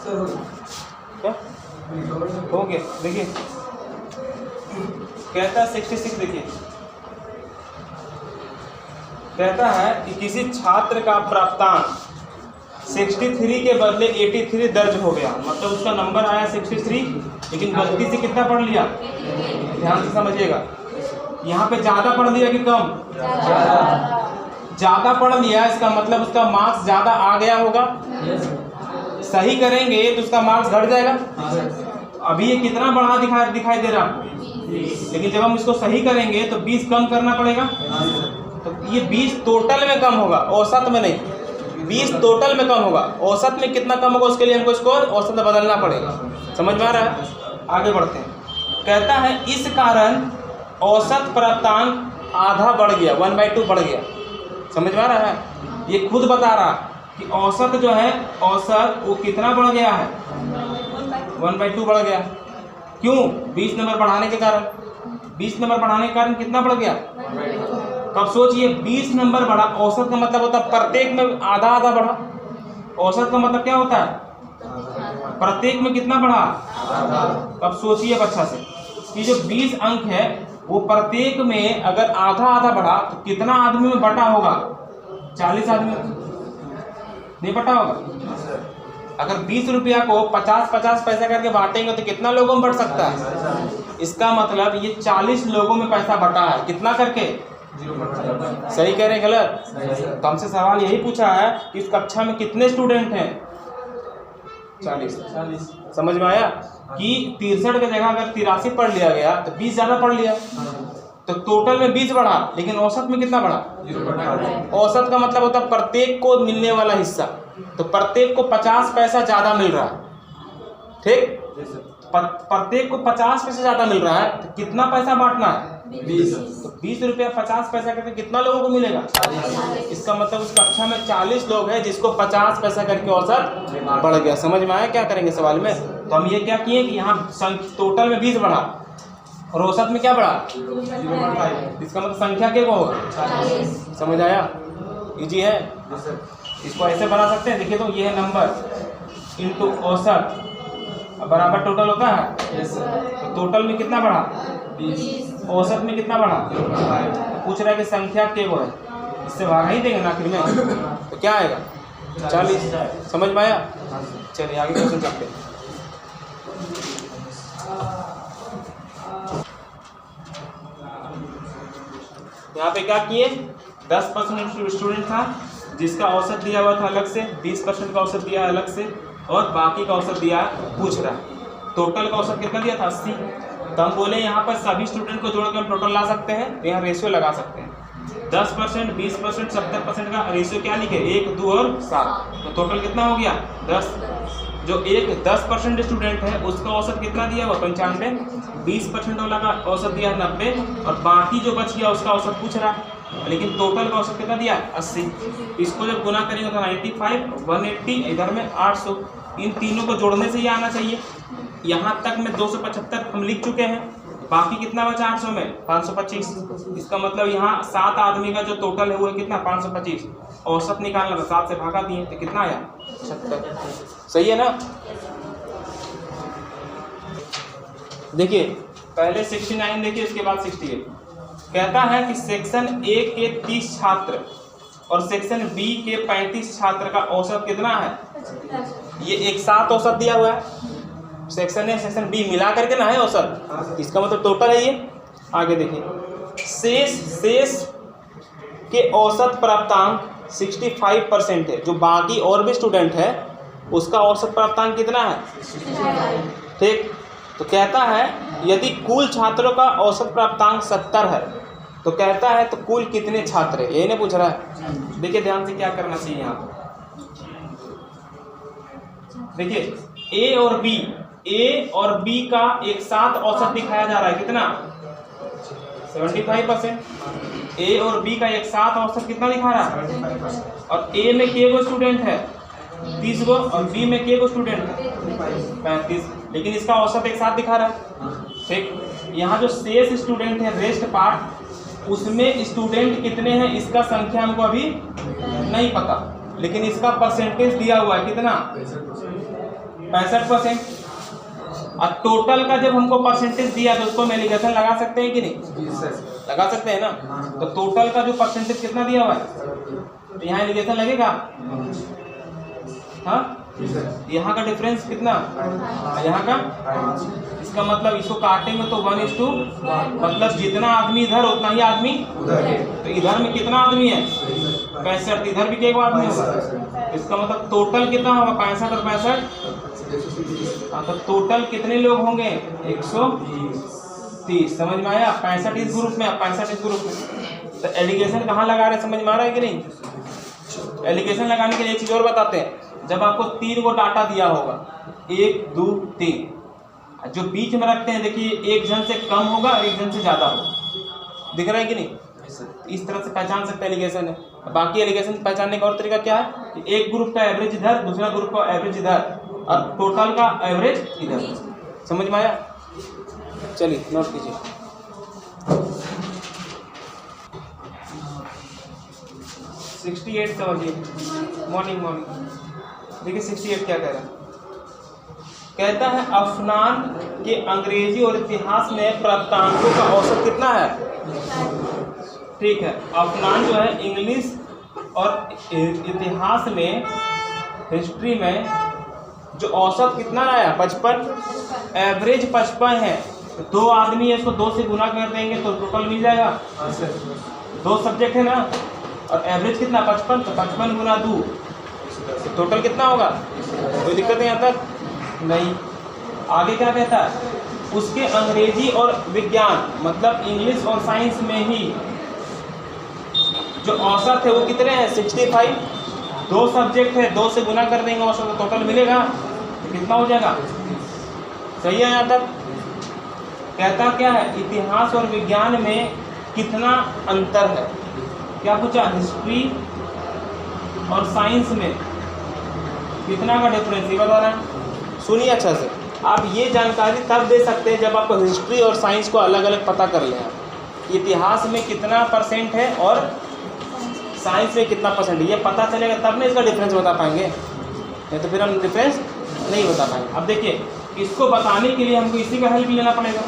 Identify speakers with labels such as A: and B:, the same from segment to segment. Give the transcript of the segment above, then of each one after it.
A: क्या हो गया? देखिए कहता है 66, देखिए कहता है कि किसी छात्र का प्राप्तांक 63 के बदले 83 दर्ज हो गया, मतलब उसका नंबर आया 63, लेकिन गलती से कितना पढ़ लिया? ध्यान से समझिएगा, यहाँ पे ज़्यादा पढ़ लिया कि कम? ज़्यादा पढ़ लिया, इसका मतलब उसका मार्क्स ज़्यादा आ गया होगा। सही करेंगे तो उसका मार्क्स घट जाएगा। अभी ये कितना बढ़ा दिखाई दे रहा, लेकिन जब हम इसको सही करेंगे तो 20 कम करना पड़ेगा। तो ये 20 टोटल में कम होगा, औसत में नहीं। 20 टोटल में कम होगा, औसत में कितना कम होगा उसके लिए हमको इसको औसत में बदलना पड़ेगा। समझ में आ रहा है? आगे बढ़ते हैं। कहता है इस कारण औसत प्राप्तांक आधा बढ़ गया, 1/2 बढ़ गया। समझ में आ रहा है? ये खुद बता रहा कि औसत जो है, औसत वो कितना बढ़ गया है? 1/2 बढ़ गया। क्यों? 20 नंबर बढ़ाने के कारण। 20 नंबर बढ़ाने के कारण कितना बढ़ गया? अब सोचिए 20 नंबर बढ़ा, औसत का मतलब होता है प्रत्येक में आधा आधा बढ़ा। औसत का मतलब क्या होता है? प्रत्येक में कितना बढ़ा? अब सोचिए अच्छा से कि जो 20 अंक है वो प्रत्येक में अगर आधा आधा बढ़ा तो कितना आदमी में बटा होगा? 40 आदमी नहीं बटा होगा। अगर 20 रुपया को 50-50 पैसा करके बांटेंगे तो कितना लोगों में बढ़ सकता है? इसका मतलब ये 40 लोगों में पैसा बटा है। कितना करके? सही कह रहे हैं गलत? तो हमसे सवाल यही पूछा है कि इस कक्षा में कितने स्टूडेंट हैं? 40। समझ में आया कि 63 की जगह अगर 83 पढ़ लिया गया तो 20 ज्यादा पढ़ लिया, तो टोटल में 20 बढ़ा, लेकिन औसत में कितना बढ़ा? औसत का मतलब होता है प्रत्येक को मिलने वाला हिस्सा। तो प्रत्येक को 50 पैसा ज्यादा मिल रहा है, ठीक? प्रत्येक को 50 पैसा ज्यादा मिल रहा है, तो कितना पैसा बांटना है? 20। तो 20 रुपया 50 पैसा करके कितना लोगों को मिलेगा? 40। इसका मतलब उस कक्षा में 40 लोग हैं जिसको 50 पैसा करके औसत बढ़ गया। समझ में आया क्या करेंगे सवाल में? तो हम ये क्या किए कि यहाँ टोटल में 20 बढ़ा और औसत में क्या बढ़ा? इसका मतलब संख्या क्या होगा? 40। समझ आया? इजी है। इसको ऐसे बना सकते हैं। देखिए तो ये है नंबर इनटू औसत बराबर टोटल होता है। तो टोटल में कितना बढ़ा? 20। औसत में कितना बढ़ा? पूछ रहा है कि संख्या क्या है, इससे भागा ही देंगे ना आखिर में, तो क्या आएगा? 40। समझ में आया? चलिए आगे क्वेश्चन करते हैं। यहाँ पे क्या किए? 10% स्टूडेंट था जिसका औसत दिया हुआ था अलग से, 20% का औसत दिया अलग से, और बाकी का औसत दिया पूछ रहा है। टोटल का औसत कितना दिया था? 80। तो हम बोले यहाँ पर सभी स्टूडेंट को जोड़ के हम टोटल ला सकते हैं, तो यहाँ रेशियो लगा सकते हैं। 10%, 20%, 70% का रेशियो क्या लिखे? 1, 2 और 7। तो टोटल कितना हो गया? 10। जो एक 10% स्टूडेंट है उसका औसत कितना दिया हुआ? 95। 20% वाला का औसत दिया है 90, और बाकी जो बच गया उसका औसत पूछ रहा है, लेकिन टोटल का औसत कितना दिया? 80। इसको जब गुना करेंगे तो 95, 180, इधर में 800। इन तीनों को जोड़ने से ही आना चाहिए। यहाँ तक में 275 हम लिख चुके हैं, बाकी कितना बचा 800 में? 525। इसका मतलब यहाँ 7 आदमी का जो टोटल है वो है कितना? 525। औसत निकालना था, 7 से भागा दिए तो कितना आया? 70। सही है ना? देखिए पहले 69 देखिए, उसके बाद 68। कहता है कि सेक्शन ए के 30 छात्र और सेक्शन बी के 35 छात्र का औसत कितना है? ये एक साथ औसत दिया हुआ है। सेक्शन ए सेक्शन बी मिला करके ना है औसत, इसका मतलब टोटल है ये। आगे देखिए शेष के औसत प्राप्तांक 65% है। जो बाकी और भी स्टूडेंट है उसका औसत प्राप्तांक कितना है? ठीक। तो कहता है यदि कुल छात्रों का औसत प्राप्तांक 70 है तो कहता है तो कुल कितने छात्र है, यही ना पूछ रहा है। देखिए ध्यान से क्या करना चाहिए यहाँ पर। देखिए ए और बी का एक साथ औसत दिखाया जा रहा है, कितना? 75%। ए और बी का एक साथ औसत कितना दिखा रहा है? और ए में के गो स्टूडेंट है? 30 गो, और बी में के गो स्टूडेंट है? 35। लेकिन इसका औसत एक साथ दिखा रहा है। ठीक। यहाँ जो शेष स्टूडेंट है, रेस्ट पार्ट, उसमें स्टूडेंट कितने हैं इसका संख्या हमको अभी नहीं पता, लेकिन इसका परसेंटेज दिया हुआ है कितना? 65%। और टोटल का जब हमको परसेंटेज दिया तो उसको हम एलिगेशन लगा सकते हैं कि नहीं? लगा सकते हैं ना। तो टोटल का जो परसेंटेज कितना दिया हुआ है, तो यहाँ एलिगेशन लगेगा। हाँ, यहाँ का डिफरेंस कितना, यहाँ का, इसका मतलब इसको काटेंगे तो 1:2, मतलब जितना आदमी इधर उतना ही आदमी उधर। तो इधर में कितना आदमी है? 65। इधर भी एक आदमी होगा, इसका मतलब टोटल कितना होगा? 65 और 65। हाँ, तो टोटल कितने लोग होंगे? 130। समझ में आया? 65 इस ग्रुप में, 65 इस ग्रुप में। तो एलिगेशन कहाँ लगा रहे, समझ में आ रहा है कि नहीं? एलिगेशन लगाने के लिए एक चीज और बताते हैं। जब आपको 3 को डाटा दिया होगा, 1 2 3, जो बीच में रखते हैं देखिए, एक जन से कम होगा और एक जन से ज्यादा होगा। दिख रहा है कि नहीं? इस तरह से पहचान सकते हैं एलिगेशन है। बाकी एलिगेशन पहचानने का और तरीका क्या है? एक ग्रुप का एवरेज इधर, दूसरा ग्रुप का एवरेज इधर, और टोटल का एवरेज इधर। समझ में आया? चलिए नोट कीजिए। मॉर्निंग देखिए 68 क्या कह रहा है। कहता है अफनान के अंग्रेजी और इतिहास में प्राप्तांकों का औसत कितना है? ठीक है, अफनान जो है इंग्लिश और इतिहास में, हिस्ट्री में जो औसत कितना आया? 55। एवरेज 55 है। तो 2 आदमी है, इसको 2 से गुना कर देंगे तो टोटल मिल जाएगा। 2 सब्जेक्ट है ना, और एवरेज कितना? 55। तो 55 गुना 2, टोटल कितना होगा? कोई दिक्कत है यहाँ तक? नहीं। आगे क्या कहता है? उसके अंग्रेजी और विज्ञान, मतलब इंग्लिश और साइंस में ही जो औसत है वो कितने हैं? 65। 2 सब्जेक्ट है, 2 से गुना कर देंगे औसत तो टोटल मिलेगा। तो कितना हो जाएगा? सही है यहाँ तक? कहता क्या है? इतिहास और विज्ञान में कितना अंतर है? क्या पूछा? हिस्ट्री और साइंस में कितना का डिफरेंस, ये बता रहा है। सुनिए अच्छा से, आप ये जानकारी तब दे सकते हैं जब आपको हिस्ट्री और साइंस को अलग अलग पता कर लें। इतिहास में कितना % है और साइंस में कितना %, ये पता चलेगा तब ना इसका डिफरेंस बता पाएंगे, नहीं तो फिर हम डिफरेंस नहीं बता पाएंगे। अब देखिए, इसको बताने के लिए हमको इसी का हेल्प लेना पड़ेगा।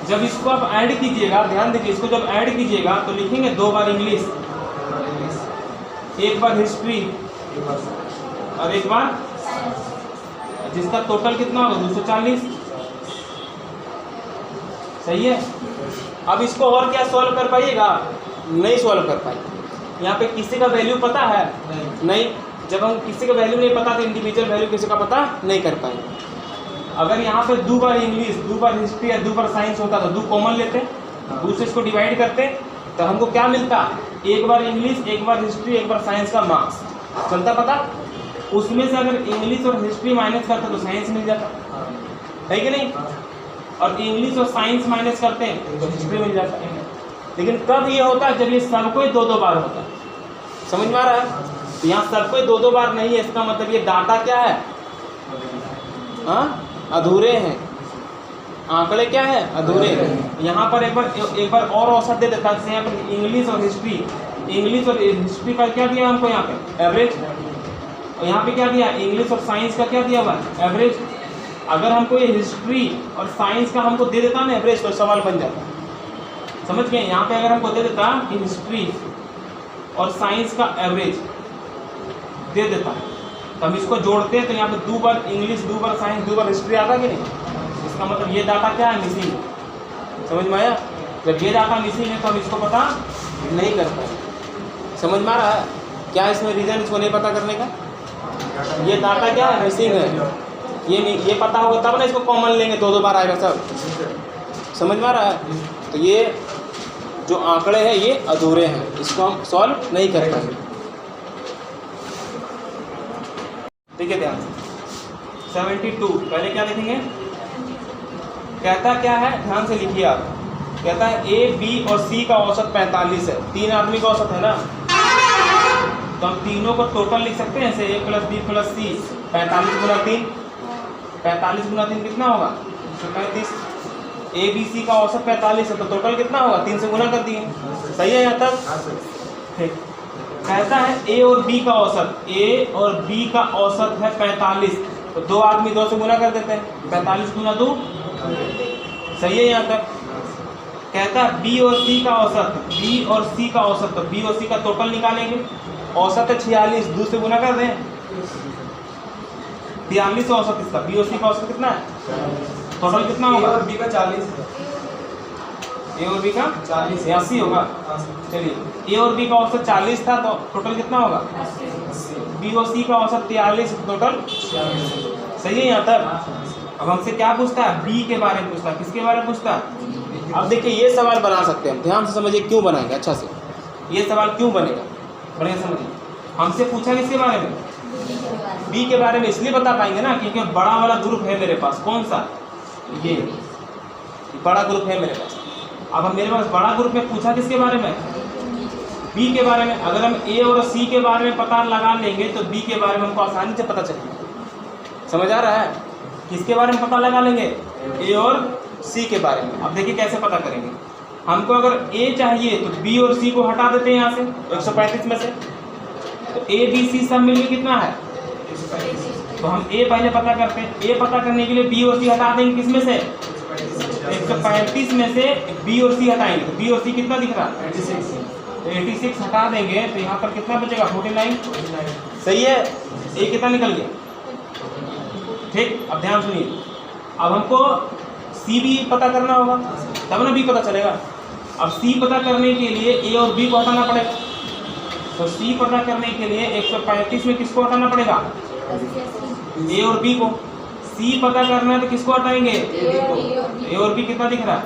A: जब इसको आप ऐड कीजिएगा, ध्यान देखिए, इसको जब ऐड कीजिएगा तो लिखेंगे 2 बार इंग्लिश, 1 बार हिस्ट्री और 1 बार, जिसका टोटल कितना होगा? 240। सही है। अब इसको और क्या सॉल्व कर पाइएगा? नहीं सॉल्व कर पाइए। यहाँ पे किसी का वैल्यू पता है? नहीं। जब हम किसी का वैल्यू नहीं पता तो इंडिविजुअल वैल्यू किसी का पता नहीं कर पाएंगे। अगर यहाँ पे 2 बार इंग्लिश, 2 बार हिस्ट्री या 2 बार साइंस होता तो 2 कॉमन लेते, 2 से इसको डिवाइड करते तो हमको क्या मिलता? 1 बार इंग्लिश, 1 बार हिस्ट्री, 1 बार साइंस का मार्क्स चलता पता। उसमें से अगर इंग्लिश और हिस्ट्री माइनस करते तो साइंस मिल जाता है कि नहीं, और इंग्लिश और साइंस माइनस करते हैं तो हिस्ट्री मिल जाता है। लेकिन कब ये होता है? जब ये सबको ही 2-2 बार होता है। समझ में आ रहा है? तो यहाँ सबको ही 2-2 बार नहीं है, इसका मतलब ये डाटा क्या है? हाँ, अधूरे हैं। आंकड़े क्या है? अधूरे। यहाँ पर एक बार और औसत दे देता है। यहाँ पर इंग्लिश और हिस्ट्री का क्या दिया हमको? यहाँ पे एवरेज। और यहाँ पे क्या दिया? इंग्लिश और साइंस का क्या दिया हुआ? एवरेज। अगर हमको ये हिस्ट्री और साइंस का हमको दे देता ना एवरेज, तो सवाल बन जाता। समझ गए? यहाँ पे अगर हमको दे देता कि हिस्ट्री और साइंस का एवरेज दे देता, तो हम इसको जोड़ते हैं तो यहाँ पे 2 बार इंग्लिश, 2 बार साइंस, 2 बार हिस्ट्री आता कि नहीं? इसका मतलब ये डाटा क्या है? मिसिंग। समझ में आया? जब ये डाटा मिसिंग है तो हम इसको पता नहीं कर पाएंगे। समझ में आ रहा है? क्या इसमें रीज़न इसको नहीं पता करने का? ये डाटा क्या है? मिसिंग है। ये पता होगा तब ना इसको कॉमन लेंगे, 2-2 बार आएगा सब। समझ में आ रहा है? तो ये जो आंकड़े हैं ये अधूरे हैं, इसको हम सॉल्व नहीं कर पाएंगे। देखिए ध्यान से 72 पहले क्या देखेंगे? कहता क्या है? ध्यान से लिखिए आप। कहता है A, B और C का औसत 45 है। 3 आदमी का औसत है ना, तो हम तीनों को टोटल लिख सकते हैं ऐसे, A + B + C। 45 गुना 3, 45 गुना 3 कितना होगा? 135। A, B, C का औसत 45 है तो टोटल कितना होगा? 3 से गुना कर दिए। सही है यहाँ तक? ठीक। कहता है A और B का औसत, A और B का औसत है 45। तो 2 आदमी 2 से गुना कर देते हैं, 45 गुना 2, सही है यहाँ तक। कहता है बी और सी का औसत, बी और सी का औसत, तो बी और सी का टोटल निकालेंगे। औसत है 46, 2 से गुना कर दें, 43 औसत इसका। बी और सी का औसत कितना है, टोटल कितना होगा?
B: और बी का 40,
A: ए और बी का
B: 40
A: 80 होगा। चलिए, ए और बी का औसत 40 था, तो टोटल कितना होगा? बी और सी का औसत 43, टोटल
B: 46।
A: सही है यहाँ तक। अब हमसे क्या पूछता है? बी के बारे में पूछता है। किसके बारे में पूछता है? अब देखिए ये सवाल बना सकते हैं हम, ध्यान से समझिए क्यों बनाएंगे अच्छा से। ये सवाल क्यों बनेगा, बढ़िया समझिए। हमसे पूछा किसके बारे में? बी के बारे में। इसलिए बता पाएंगे ना क्योंकि बड़ा वाला ग्रुप है मेरे पास। कौन सा? ये बड़ा ग्रुप है मेरे पास। अब हम मेरे पास बड़ा ग्रुप में पूछा किसके बारे में? बी के बारे में। अगर हम ए और सी के बारे में पता लगा लेंगे तो बी के बारे में हमको आसानी से पता चलेगा। समझ आ रहा है? किसके बारे में पता लगा लेंगे? ए और सी के बारे में। अब देखिए कैसे पता करेंगे। हमको अगर ए चाहिए तो बी और सी को हटा देते हैं यहाँ से 135 में से, तो ए बी सी सब मिलकर कितना है? तो हम ए पहले पता करते हैं। ए पता करने के लिए बी और सी हटा देंगे, किस में से? 135 में से बी और सी हटाएंगे, तो बी और सी कितना दिख रहा है?
B: 86।
A: तो 86 हटा देंगे तो यहाँ पर कितना बचेगा? 49। सही है, ए कितना निकल गया? ठीक। अब ध्यान सुनिए, अब हमको सी भी पता करना होगा तब ना बी पता चलेगा। अब सी पता करने के लिए ए और बी को हटाना पड़ेगा। तो सी पता करने के लिए 135 में किसको हटाना पड़ेगा? ए और बी को। सी पता करना है तो किसको हटाएंगे? ए और बी कितना दिख रहा है?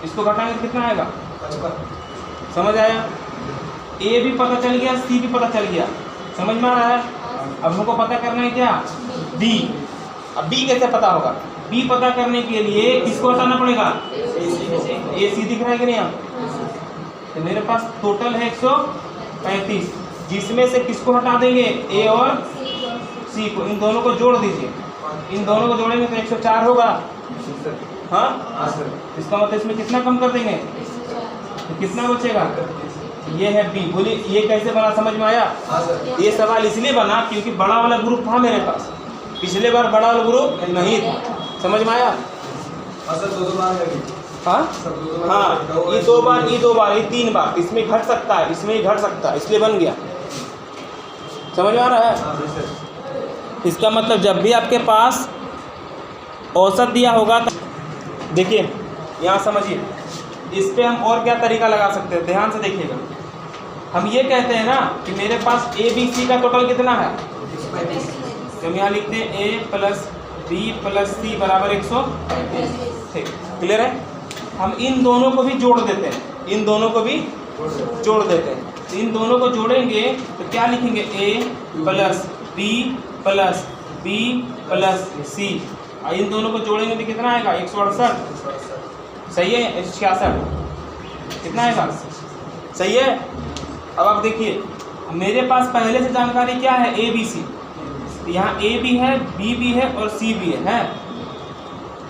A: इसको घटाएंगे तो कितना आएगा?
B: 55।
A: समझ आया? ए भी पता चल गया, सी भी पता चल गया। समझ में आ रहा है? अब हमको पता करना है क्या? बी। अब बी कैसे पता होगा? बी पता करने के लिए किसको हटाना पड़ेगा? ए सी दिख रहा है कि नहीं? तो मेरे पास टोटल है 135, जिसमें से किसको हटा देंगे? ए और सी को। इन दोनों को जोड़ दीजिए, इन दोनों को जोड़ेंगे तो 104 होगा। हाँ, इसका मतलब इसमें कितना कम कर देंगे? तो कितना बचेगा? ये है बी। बोलिए ये कैसे बना, समझ में आया? ये सवाल इसलिए बना क्योंकि बड़ा वाला ग्रुप था मेरे पास, पिछले बार बड़ा वाला ग्रुप नहीं था। समझ में आया? हाँ हाँ, ये 2 बार, ये 2 बार, ये 3 बार। इसमें घट सकता है, इसमें ही घट सकता है, इसलिए बन गया। समझ में आ रहा है? इसका मतलब जब भी आपके पास औसत दिया होगा तो देखिए यहाँ समझिए, इस पे हम और क्या तरीका लगा सकते हैं, ध्यान से देखिएगा। हम ये कहते हैं ना कि मेरे पास ए बी सी का टोटल कितना है, तो हम यहाँ लिखते हैं ए प्लस बी प्लस सी बराबर 135। ठीक, क्लियर है? हम इन दोनों को भी जोड़ देते हैं, इन दोनों को भी जोड़ देते हैं। तो इन दोनों को जोड़ेंगे तो क्या लिखेंगे? A plus B plus B plus C. इन दोनों को जोड़ेंगे तो कितना आएगा? 168। सही है? 166 कितना आएगा? सही है? अब आप देखिए, मेरे पास पहले से जानकारी क्या है? A B C. यहाँ ए भी है, बी भी है और सी भी है।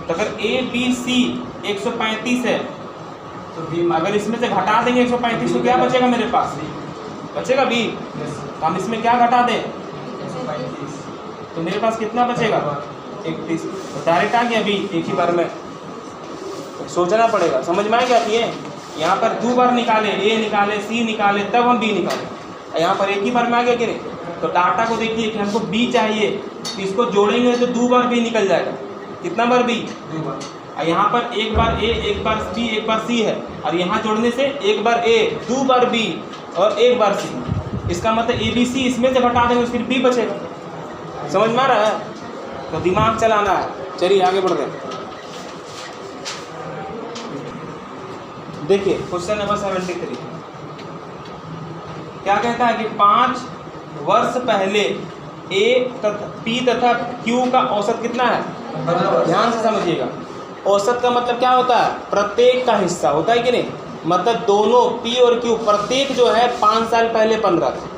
A: तो अगर ए बी सी 135 है तो बी, अगर इसमें से घटा देंगे 135 तो क्या बचेगा मेरे पास? बचेगा बी। तो हम इसमें क्या घटा दें? तो मेरे पास कितना बचेगा? 31। तो डायरेक्ट आ गया बी एक ही बार में। तो सोचना पड़ेगा, समझ में आ गया? ये यहाँ पर 2 बार निकाले, ए निकाले, सी निकाले, तब हम बी निकाले। यहाँ पर एक ही बार में आ गया कि नहीं? तो डाटा को देखिए कि हमको बी चाहिए, तो इसको जोड़ेंगे तो 2 बार बी निकल जाएगा। कितना बार बी?
B: 2 बार।
A: और यहाँ पर एक बार ए, एक बार बी, एक बार सी है, और यहाँ जोड़ने से एक बार ए, 2 बार बी और 1 बार सी। इसका मतलब ए बी सी इसमें से घटा देंगे फिर बी बचेगा। समझ में आ रहा है? तो दिमाग चलाना है। चलिए आगे बढ़ते हैं। देखिए क्वेश्चन नंबर 73 क्या कहता है कि 5 वर्ष पहले ए तथा पी तथा क्यू का औसत कितना है? ध्यान से समझिएगा। औसत का मतलब क्या होता है? प्रत्येक का हिस्सा होता है कि नहीं? मतलब दोनों पी और क्यू प्रत्येक जो है 5 साल पहले 15 था,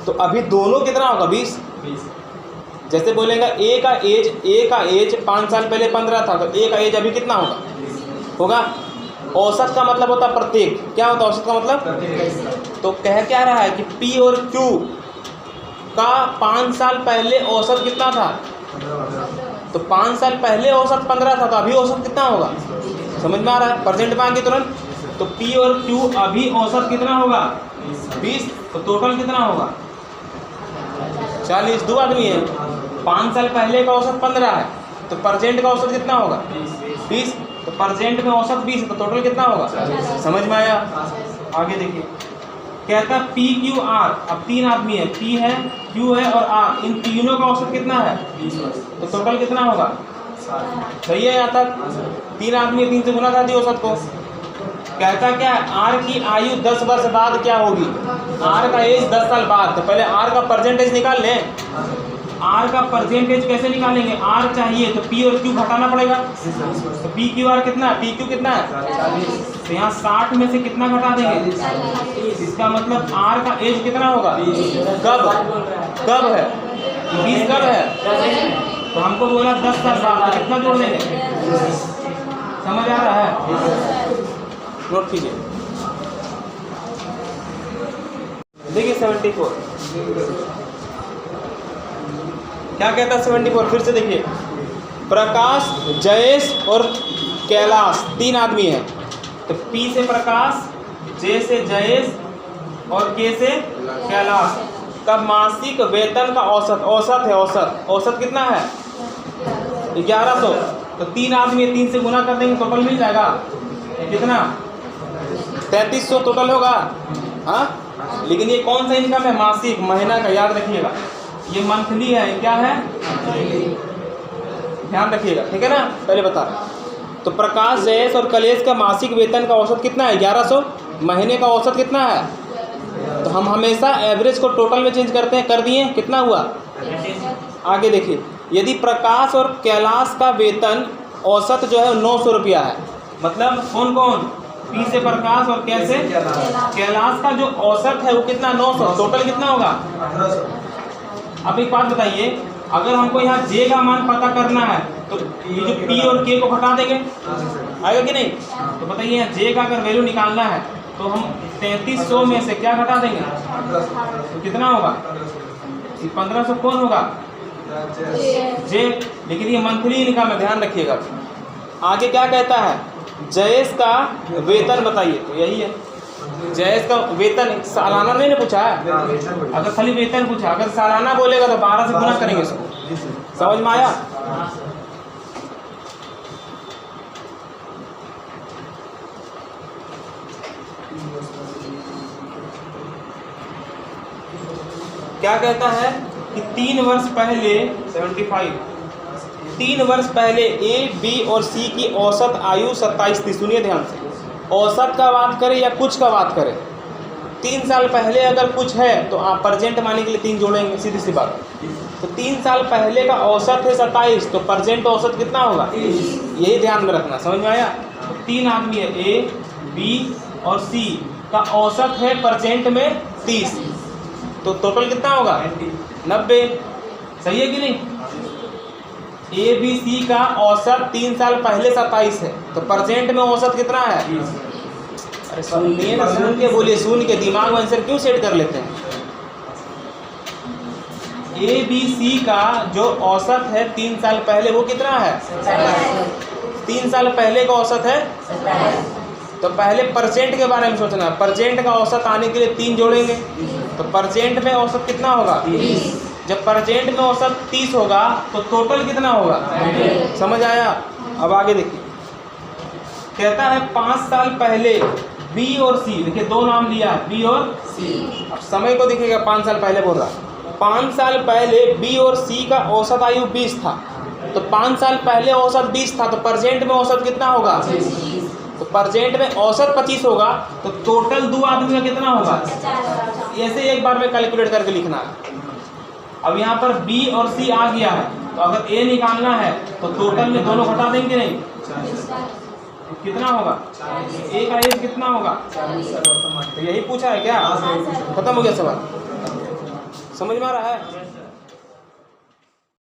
A: तो अभी दोनों कितना होगा? 20। जैसे बोलेगा ए का एज 5 साल पहले 15 था, तो ए का एज अभी कितना होगा? औसत का मतलब होता है प्रत्येक। क्या होता है औसत का मतलब? तो कह क्या रहा है कि P और Q का 5 साल पहले औसत कितना था? तो 5 साल पहले औसत 15 था, तो अभी औसत कितना होगा? समझ में आ रहा है? प्रेजेंट में आगे तुरंत तो P और Q अभी औसत कितना होगा? 20। तो टोटल कितना होगा? 40। 2 आदमी है, 5 साल पहले का औसत 15 है, तो प्रेजेंट का औसत कितना होगा? 20। तो प्रेजेंट में औसत 20 है, तो टोटल कितना होगा? समझ में आया? आगे देखिए, कहता P Q R। अब 3 आदमी है, P है, Q है और R, इन तीनों का औसत कितना है? तो टोटल कितना होगा? सही है यहाँ तक? 3 आदमी 3 से गुना कर दिए औसत को। कहता क्या है? R की आयु 10 वर्ष बाद क्या होगी? R का एज 10 साल बाद। तो पहले R का परसेंटेज निकाल लें। R का परसेंटेज कैसे निकालेंगे? R चाहिए तो P और Q घटाना पड़ेगा। तो P Q R कितना है? P Q कितना है? तो यहाँ 60 में से कितना घटा देंगे? इसका मतलब R का एज कितना होगा? कब है? 20 कब है? तो हमको बोला 10 साल बाद, तो कितना जोड़ देंगे? समझ आ रहा है? नोट कीजिए। देखिए 74 क्या कहता है? 74 फिर से देखिए, प्रकाश, जयेश और कैलाश 3 आदमी हैं। तो P से प्रकाश, J से जयेश और K से कैलाश का मासिक वेतन का औसत है। औसत कितना है? 1100। तो 3 आदमी 3 से गुना कर देंगे, टोटल मिल जाएगा कितना? 3300 टोटल होगा। हाँ, लेकिन ये कौन सा इनकम है? मासिक, महीना का, याद रखिएगा। ये मंथली है, क्या है? ध्यान रखिएगा, ठीक है ना? पहले बता, तो प्रकाश, जयेश और कलेश का मासिक वेतन का औसत कितना है? 1100। महीने का औसत कितना है? तो हम हमेशा एवरेज को टोटल में चेंज करते हैं। कर दिए, कितना हुआ? आगे देखिए, यदि प्रकाश और कैलाश का वेतन औसत जो है 900 रुपया है, मतलब कौन कौन? P से प्रकाश और कैसे कैलाश का जो औसत है वो कितना? 900। टोटल कितना होगा? अब एक बात बताइए, अगर हमको यहाँ J का मान पता करना है तो ये जो P और K को हटा देंगे, आएगा कि नहीं? तो बताइए यहाँ J का अगर वैल्यू निकालना है तो हम 3300 में से क्या घटा देंगे? तो कितना होगा? 1500 कौन होगा? J। लेकिन ये मंथली इनकम है, ध्यान रखिएगा। आगे क्या कहता है? जयेश का वेतन बताइए। तो यही है, जयेश का वेतन सालाना नहीं ना पूछा है। अगर खाली वेतन पूछा, अगर सालाना बोलेगा तो 12 से गुना करेंगे इसको। समझ में आया? क्या कहता है कि 3 वर्ष पहले 75 3 वर्ष पहले A, B और C की औसत आयु 27 थी। सुनिए ध्यान से, औसत का बात करें या कुछ का बात करें, 3 साल पहले अगर कुछ है तो आप प्रेजेंट माने के लिए 3 जोड़ेंगे, सीधी सी बात। तो 3 साल पहले का औसत है 27, तो प्रेजेंट औसत कितना होगा? यही ध्यान में रखना। समझ में आया? तो 3 आदमी है, A, B और C का औसत है प्रेजेंट में 30, तो टोटल कितना होगा? 90। सही है कि नहीं? A, B, C का औसत 3 साल पहले 27 है, तो प्रेजेंट में औसत कितना है? अरे सुनिए ना, सुन के बोलिए, सुन के दिमाग में आंसर क्यों सेट कर लेते हैं? A, B, C का जो औसत है 3 साल पहले वो कितना है? 3 साल पहले का औसत है। तो पहले परसेंट के बारे में सोचना है। परसेंट का औसत आने के लिए 3 जोड़ेंगे, तो परसेंट में औसत कितना होगा? जब परसेंट में औसत 30 होगा तो टोटल कितना होगा? समझ आया? अब आगे देखिए, कहता है 5 साल पहले B और C, देखिए 2 नाम लिया है, B और C। अब समय को देखिएगा, 5 साल पहले बोल रहा। 5 साल पहले B और C का औसत आयु 20 था, तो 5 साल पहले औसत 20 था, तो प्रेजेंट में औसत कितना होगा? तो प्रेजेंट में औसत 25 होगा, तो टोटल 2 आदमी का कितना होगा? ऐसे एक बार में कैलकुलेट करके लिखना है। अब यहाँ पर B और C आ गया है, तो अगर A निकालना है तो टोटल में दोनों घटा देंगे नहीं, तो कितना होगा? A का एज कितना होगा? तो यही पूछा है क्या? खत्म हो गया सवाल। समझ में आ रहा है?